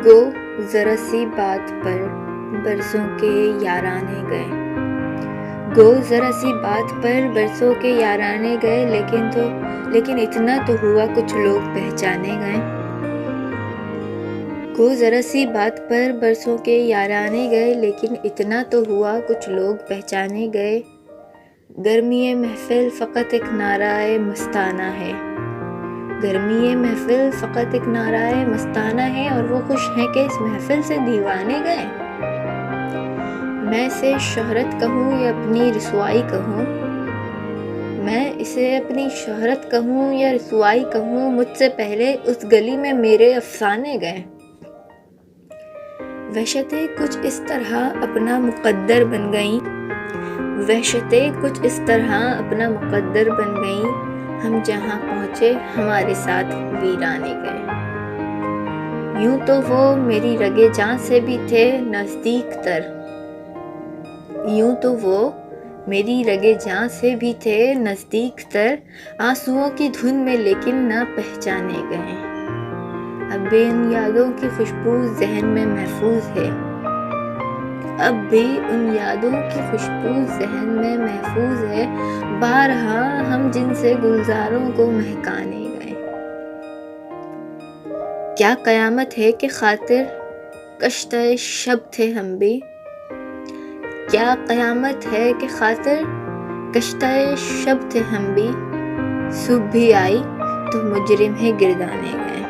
گو ذرا سی بات پر برسوں کے یارانے گئے، گو ذرا سی بات پر برسوں کے یارانے گئے، لیکن اتنا تو ہوا کچھ لوگ پہچانے گئے۔ گو ذرا سی بات پر برسوں کے یارانے گئے، لیکن اتنا تو ہوا کچھ لوگ پہچانے گئے۔ گرمی محفل فقط ایک نعرۂ مستانہ ہے، گرمی محفل فقط ایک نعرۂ مستانہ ہے، اور وہ خوش ہیں کہ اس محفل سے دیوانے گئے۔ میں اسے شہرت کہوں یا اپنی رسوائی کہوں، میں اسے اپنی شہرت کہوں یا رسوائی کہوں، مجھ سے پہلے اس گلی میں میرے افسانے گئے۔ وحشتیں کچھ اس طرح اپنا مقدر بن گئیں، وحشتیں کچھ اس طرح اپنا مقدر بن گئیں، ہم جہاں پہنچے ہمارے ساتھ ویرانے گئے۔ یوں تو وہ میری رگے جاں سے بھی تھے نزدیک تر، یوں تو وہ میری رگے جاں سے بھی تھے نزدیک تر، آنسوؤں کی دھن میں لیکن نہ پہچانے گئے۔ اب بھی ان یادوں کی خوشبو ذہن میں محفوظ ہے، اب بھی ان یادوں کی خوشبو ذہن میں محفوظ ہے، بارہا ہم جن سے گلزاروں کو مہکانے گئے۔ کیا قیامت ہے کہ خاطر کشتۂ شب تھے ہم بھی، کیا قیامت ہے کہ خاطر کشتۂ شب تھے ہم بھی، صبح بھی آئی تو مجرم ہے گردانے گئے۔